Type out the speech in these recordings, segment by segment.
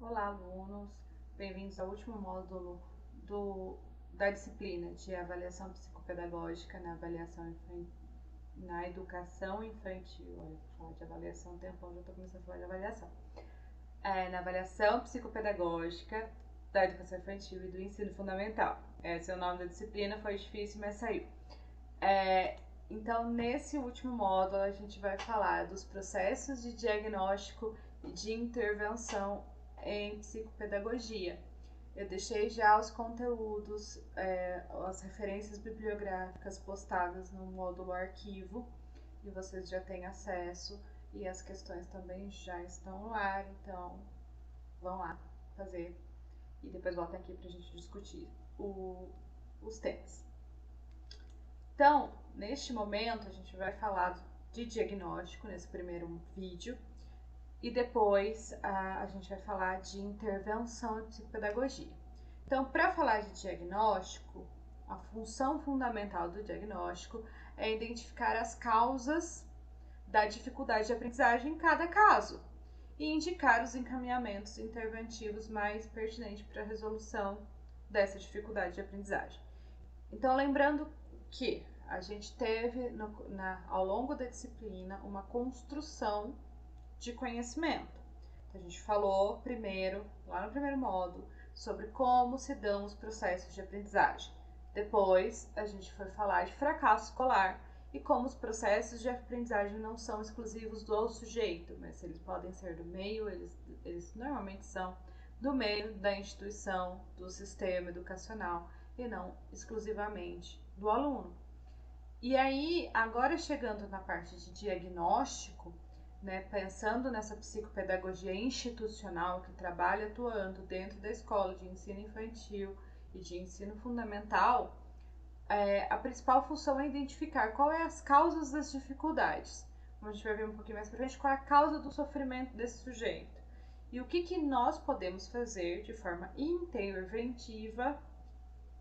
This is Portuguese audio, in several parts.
Olá, alunos! Bem-vindos ao último módulo da disciplina de avaliação psicopedagógica na educação infantil. Olha, vou falar de avaliação, tempão, já estou começando a falar de avaliação. Na avaliação psicopedagógica da educação infantil e do ensino fundamental. Esse é o nome da disciplina, foi difícil, mas saiu. Então, nesse último módulo, a gente vai falar dos processos de diagnóstico e de intervenção em psicopedagogia. Eu deixei já os conteúdos, as referências bibliográficas postadas no módulo arquivo e vocês já têm acesso e as questões também já estão no ar, então vão lá fazer e depois voltem aqui para a gente discutir os temas. Então, neste momento, a gente vai falar de diagnóstico nesse primeiro vídeo e depois a gente vai falar de intervenção em psicopedagogia. Então, para falar de diagnóstico, a função fundamental do diagnóstico é identificar as causas da dificuldade de aprendizagem em cada caso e indicar os encaminhamentos interventivos mais pertinentes para a resolução dessa dificuldade de aprendizagem. Então, lembrando que a gente teve ao longo da disciplina uma construção de conhecimento. Então, a gente falou primeiro, lá no primeiro módulo, sobre como se dão os processos de aprendizagem. Depois, a gente foi falar de fracasso escolar e como os processos de aprendizagem não são exclusivos do sujeito, mas eles podem ser do meio, eles normalmente são do meio da instituição, do sistema educacional e não exclusivamente do aluno. E aí, agora chegando na parte de diagnóstico, pensando nessa psicopedagogia institucional que trabalha atuando dentro da escola de ensino infantil e de ensino fundamental, a principal função é identificar quais são as causas das dificuldades. Como a gente vai ver um pouquinho mais pra frente, qual é a causa do sofrimento desse sujeito. E o que nós podemos fazer de forma interventiva,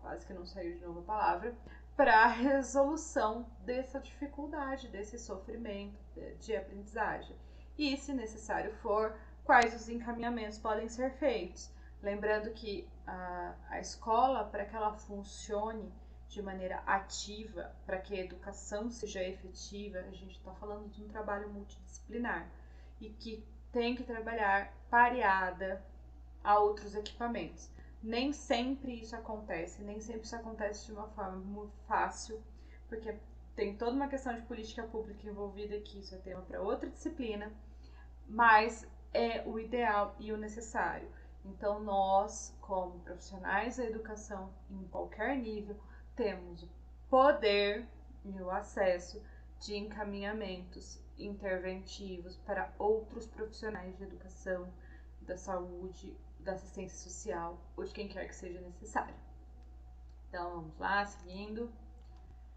quase que não saiu de novo a palavra, para a resolução dessa dificuldade, desse sofrimento de aprendizagem. E, se necessário for, quais os encaminhamentos podem ser feitos. Lembrando que a escola, para que ela funcione de maneira ativa, para que a educação seja efetiva, a gente está falando de um trabalho multidisciplinar e que tem que trabalhar pareada a outros equipamentos. Nem sempre isso acontece de uma forma muito fácil, porque tem toda uma questão de política pública envolvida aqui, isso é tema para outra disciplina, mas é o ideal e o necessário. Então, nós, como profissionais da educação em qualquer nível, temos o poder e o acesso de encaminhamentos interventivos para outros profissionais de educação, da saúde, da assistência social ou de quem quer que seja necessário. Então, vamos lá, seguindo.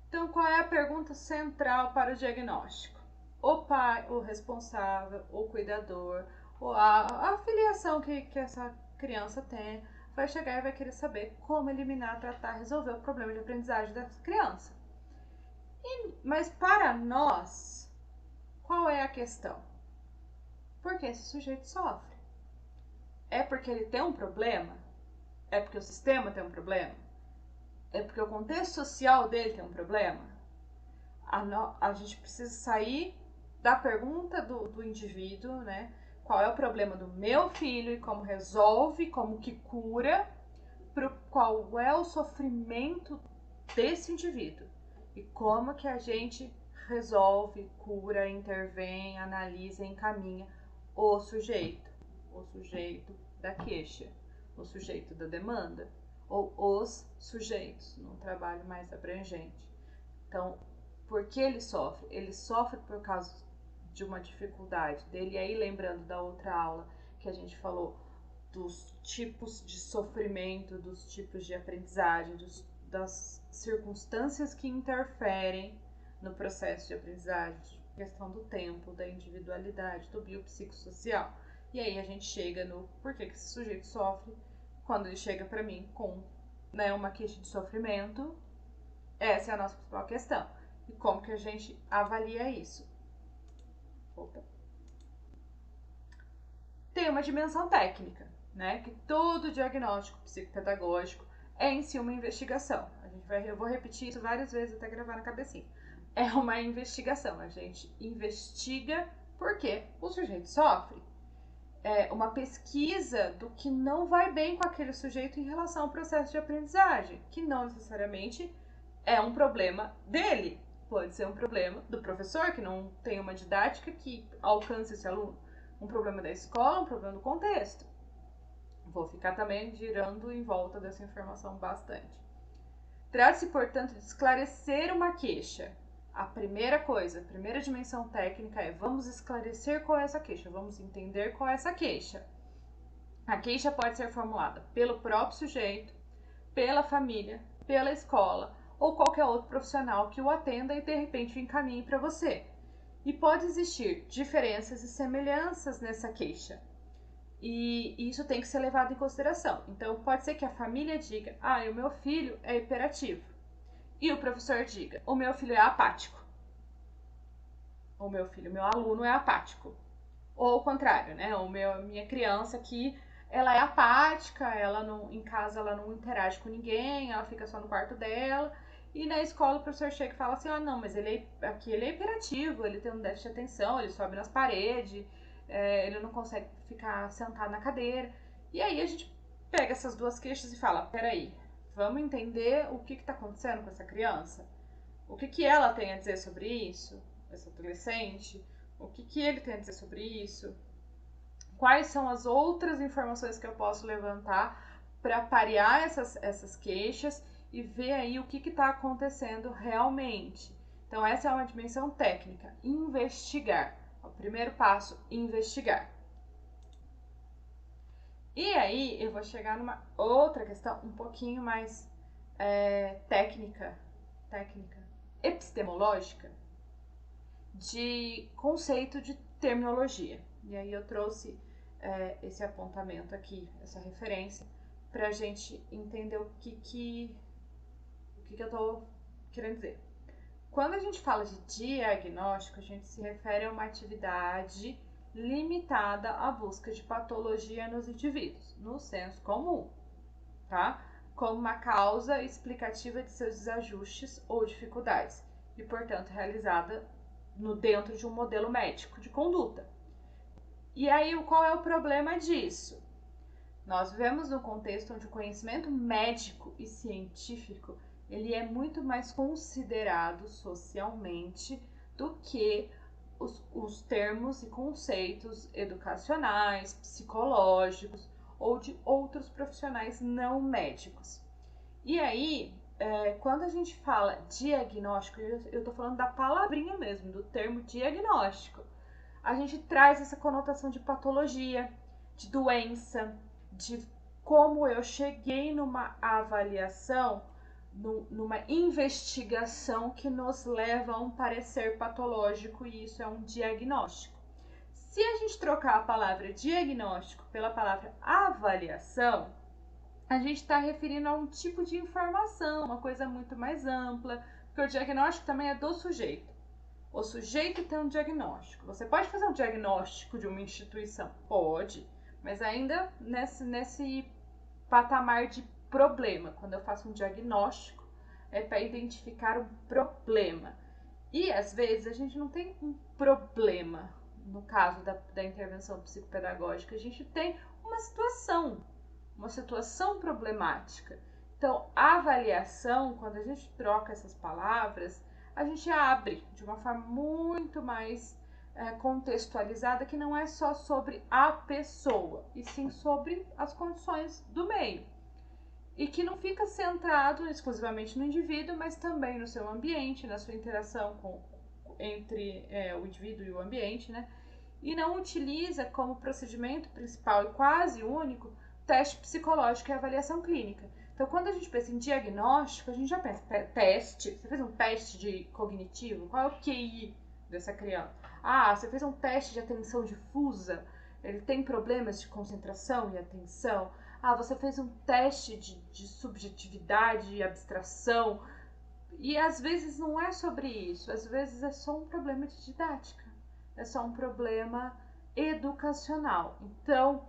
Então, qual é a pergunta central para o diagnóstico? O pai, o responsável, o cuidador, ou a filiação que essa criança tem, vai chegar e vai querer saber como eliminar, tratar, resolver o problema de aprendizagem dessa criança. Mas para nós, qual é a questão? Por que esse sujeito sofre? É porque ele tem um problema? É porque o sistema tem um problema? É porque o contexto social dele tem um problema? A gente precisa sair da pergunta do indivíduo, né? Qual é o problema do meu filho e como resolve, como que cura, qual é o sofrimento desse indivíduo e como que a gente resolve, cura, intervém, analisa, encaminha o sujeito da queixa, o sujeito da demanda, ou os sujeitos, num trabalho mais abrangente. Então, por que ele sofre? Ele sofre por causa de uma dificuldade dele. E aí, lembrando da outra aula que a gente falou dos tipos de sofrimento, dos tipos de aprendizagem, das circunstâncias que interferem no processo de aprendizagem, questão do tempo, da individualidade, do biopsicossocial. E aí a gente chega no porquê que esse sujeito sofre. Quando ele chega para mim com uma queixa de sofrimento, essa é a nossa principal questão. E como que a gente avalia isso? Tem uma dimensão técnica, né, que todo diagnóstico psicopedagógico é em si uma investigação. Eu vou repetir isso várias vezes até gravar na cabecinha. É uma investigação, a gente investiga porque o sujeito sofre. É uma pesquisa do que não vai bem com aquele sujeito em relação ao processo de aprendizagem, que não necessariamente é um problema dele, pode ser um problema do professor, que não tem uma didática que alcance esse aluno, um problema da escola, um problema do contexto. Vou ficar também girando em volta dessa informação bastante. Trata-se, portanto, de esclarecer uma queixa. A primeira coisa, a primeira dimensão técnica é vamos esclarecer qual é essa queixa, vamos entender qual é essa queixa. A queixa pode ser formulada pelo próprio sujeito, pela família, pela escola ou qualquer outro profissional que o atenda e de repente o encaminhe para você. E pode existir diferenças e semelhanças nessa queixa. E isso tem que ser levado em consideração. Então, pode ser que a família diga, o meu filho é hiperativo. E o professor diga, o meu filho é apático. O meu aluno é apático. Ou ao contrário, né? Minha criança aqui, ela é apática, em casa ela não interage com ninguém, ela fica só no quarto dela. E na escola o professor chega e fala assim, não, mas ele é hiperativo, ele tem um déficit de atenção, ele sobe nas paredes, ele não consegue ficar sentado na cadeira. E aí a gente pega essas duas queixas e fala, peraí, vamos entender o que está acontecendo com essa criança? O que ela tem a dizer sobre isso? Essa adolescente? O que ele tem a dizer sobre isso? Quais são as outras informações que eu posso levantar para parear essas queixas e ver aí o que está acontecendo realmente? Então, essa é uma dimensão técnica, investigar. O primeiro passo, investigar. E aí, eu vou chegar numa outra questão um pouquinho mais técnica, epistemológica, de conceito de terminologia. E aí eu trouxe esse apontamento aqui, essa referência, para a gente entender o que eu estou querendo dizer. Quando a gente fala de diagnóstico, a gente se refere a uma atividade limitada à busca de patologia nos indivíduos, no senso comum, tá? Como uma causa explicativa de seus desajustes ou dificuldades, e, portanto, realizada dentro de um modelo médico de conduta. E aí, qual é o problema disso? Nós vivemos num contexto onde o conhecimento médico e científico ele é muito mais considerado socialmente do que os termos e conceitos educacionais, psicológicos ou de outros profissionais não médicos. E aí, quando a gente fala diagnóstico, eu tô falando da palavrinha mesmo, do termo diagnóstico. A gente traz essa conotação de patologia, de doença, de como eu cheguei numa avaliação, numa investigação que nos leva a um parecer patológico, e isso é um diagnóstico. Se a gente trocar a palavra diagnóstico pela palavra avaliação, a gente está referindo a um tipo de informação, uma coisa muito mais ampla, porque o diagnóstico também é do sujeito. O sujeito tem um diagnóstico. Você pode fazer um diagnóstico de uma instituição? Pode, mas ainda nesse patamar de problema. Quando eu faço um diagnóstico, é para identificar um problema. E às vezes a gente não tem um problema, no caso da intervenção psicopedagógica, a gente tem uma situação problemática. Então, a avaliação, quando a gente troca essas palavras, a gente abre de uma forma muito mais contextualizada, que não é só sobre a pessoa, e sim sobre as condições do meio. E que não fica centrado exclusivamente no indivíduo, mas também no seu ambiente, na sua interação entre o indivíduo e o ambiente, né? E não utiliza como procedimento principal e quase único teste psicológico e avaliação clínica. Então, quando a gente pensa em diagnóstico, a gente já pensa, teste, você fez um teste de cognitivo, qual é o QI dessa criança? Você fez um teste de atenção difusa, ele tem problemas de concentração e atenção. Você fez um teste de subjetividade e abstração. E às vezes não é sobre isso, às vezes é só um problema de didática, é só um problema educacional. Então,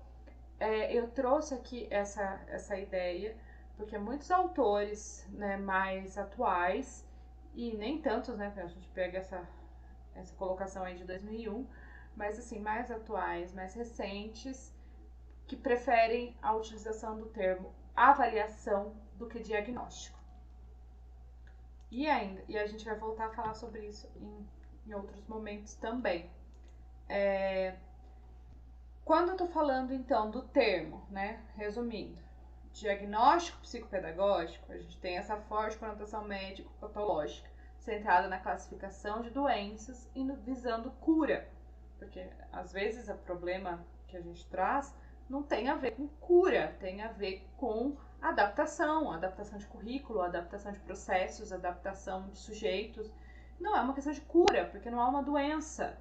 eu trouxe aqui essa ideia, porque muitos autores, né, mais atuais, e nem tantos, né, porque a gente pega essa colocação aí de 2001, mas assim, mais atuais, mais recentes, que preferem a utilização do termo avaliação do que diagnóstico. E a gente vai voltar a falar sobre isso em outros momentos também. Quando eu tô falando, então, do termo, né, resumindo, diagnóstico psicopedagógico, a gente tem essa forte conotação médico-patológica, centrada na classificação de doenças e visando cura. Porque, às vezes, o problema que a gente traz não tem a ver com cura, tem a ver com adaptação de currículo, adaptação de processos, adaptação de sujeitos. Não é uma questão de cura, porque não há uma doença,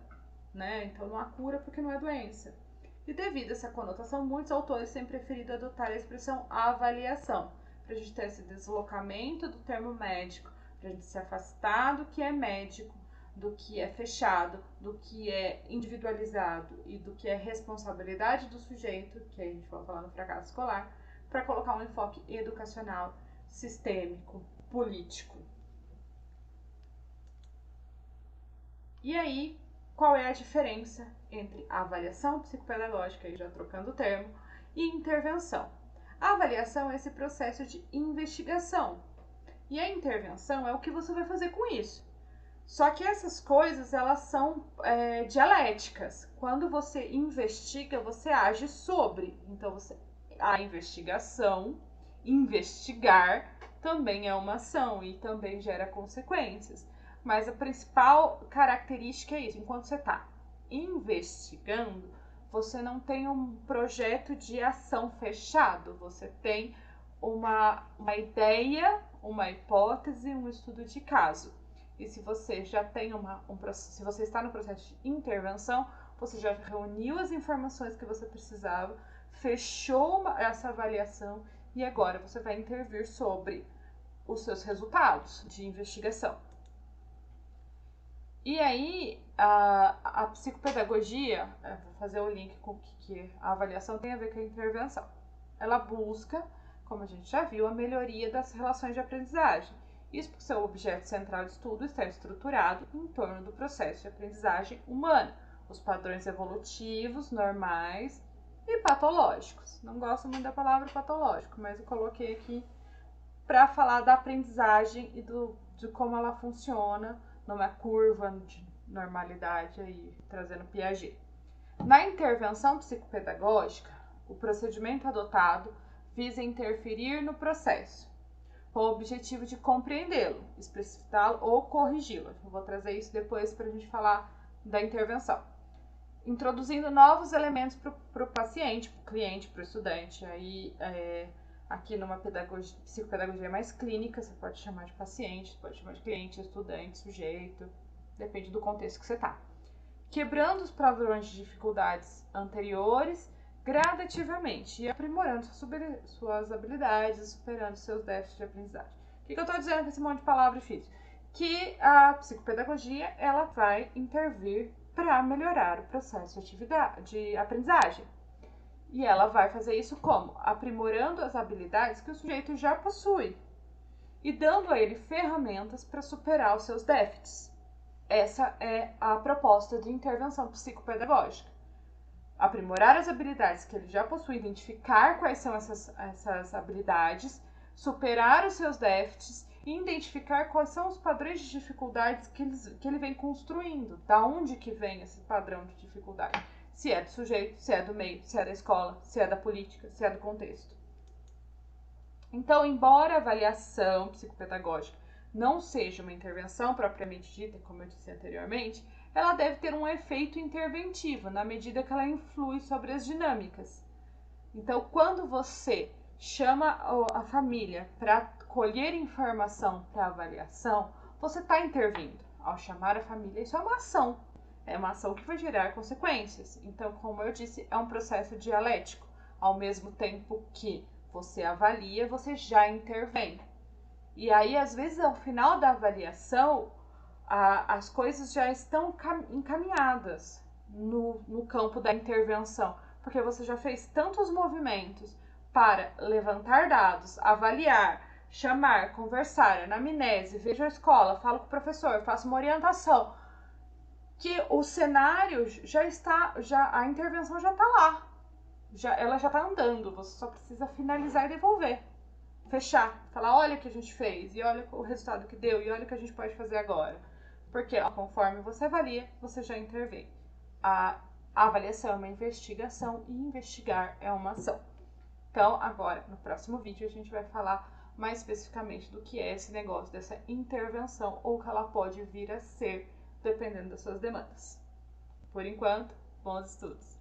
né? Então não há cura porque não é doença. E devido a essa conotação, muitos autores têm preferido adotar a expressão avaliação, para a gente ter esse deslocamento do termo médico, para a gente se afastar do que é médico, do que é fechado, do que é individualizado e do que é responsabilidade do sujeito, que a gente vai falar no fracasso escolar, para colocar um enfoque educacional, sistêmico, político. E aí, qual é a diferença entre a avaliação psicopedagógica, aí já trocando o termo, e intervenção? A avaliação é esse processo de investigação. E a intervenção é o que você vai fazer com isso. Só que essas coisas, elas são dialéticas. Quando você investiga, você age sobre. Então, a investigação, investigar, também é uma ação e também gera consequências. Mas a principal característica é isso. Enquanto você está investigando, você não tem um projeto de ação fechado. Você tem uma ideia, uma hipótese, um estudo de caso. E se você já tem se você está no processo de intervenção, você já reuniu as informações que você precisava, fechou essa avaliação e agora você vai intervir sobre os seus resultados de investigação. E aí, a psicopedagogia, vou fazer o link com que a avaliação tem a ver com a intervenção. Ela busca, como a gente já viu, a melhoria das relações de aprendizagem. Isso porque seu objeto central de estudo está estruturado em torno do processo de aprendizagem humana, os padrões evolutivos, normais e patológicos. Não gosto muito da palavra patológico, mas eu coloquei aqui para falar da aprendizagem e de como ela funciona numa curva de normalidade, aí, trazendo Piaget. Na intervenção psicopedagógica, o procedimento adotado visa interferir no processo, com o objetivo de compreendê-lo, explicitá-lo ou corrigi-lo. Eu vou trazer isso depois para a gente falar da intervenção. Introduzindo novos elementos para o paciente, para o cliente, para o estudante. Aí, aqui numa psicopedagogia mais clínica, você pode chamar de paciente, pode chamar de cliente, estudante, sujeito, depende do contexto que você está. Quebrando os padrões de dificuldades anteriores gradativamente e aprimorando suas habilidades e superando seus déficits de aprendizagem. O que eu estou dizendo com esse monte de palavra difícil? Que a psicopedagogia ela vai intervir para melhorar o processo de aprendizagem. E ela vai fazer isso como? Aprimorando as habilidades que o sujeito já possui e dando a ele ferramentas para superar os seus déficits. Essa é a proposta de intervenção psicopedagógica. Aprimorar as habilidades que ele já possui, identificar quais são essas habilidades, superar os seus déficits e identificar quais são os padrões de dificuldades que ele vem construindo. Da onde que vem esse padrão de dificuldade? Se é do sujeito, se é do meio, se é da escola, se é da política, se é do contexto. Então, embora a avaliação psicopedagógica não seja uma intervenção propriamente dita, como eu disse anteriormente, ela deve ter um efeito interventivo, na medida que ela influi sobre as dinâmicas. Então, quando você chama a família para colher informação para avaliação, você está intervindo. Ao chamar a família, isso é uma ação. É uma ação que vai gerar consequências. Então, como eu disse, é um processo dialético. Ao mesmo tempo que você avalia, você já intervém. E aí, às vezes, ao final da avaliação, as coisas já estão encaminhadas no campo da intervenção. porque você já fez tantos movimentos para levantar dados, avaliar, chamar, conversar, anamnese, vejo a escola, falo com o professor, faço uma orientação, que o cenário já está, a intervenção já está lá, ela já está andando, você só precisa finalizar e devolver, fechar, falar, olha o que a gente fez, e olha o resultado que deu, e olha o que a gente pode fazer agora. Porque conforme você avalia, você já intervém. A avaliação é uma investigação e investigar é uma ação. Então, agora, no próximo vídeo, a gente vai falar mais especificamente do que é esse negócio dessa intervenção ou que ela pode vir a ser, dependendo das suas demandas. Por enquanto, bons estudos!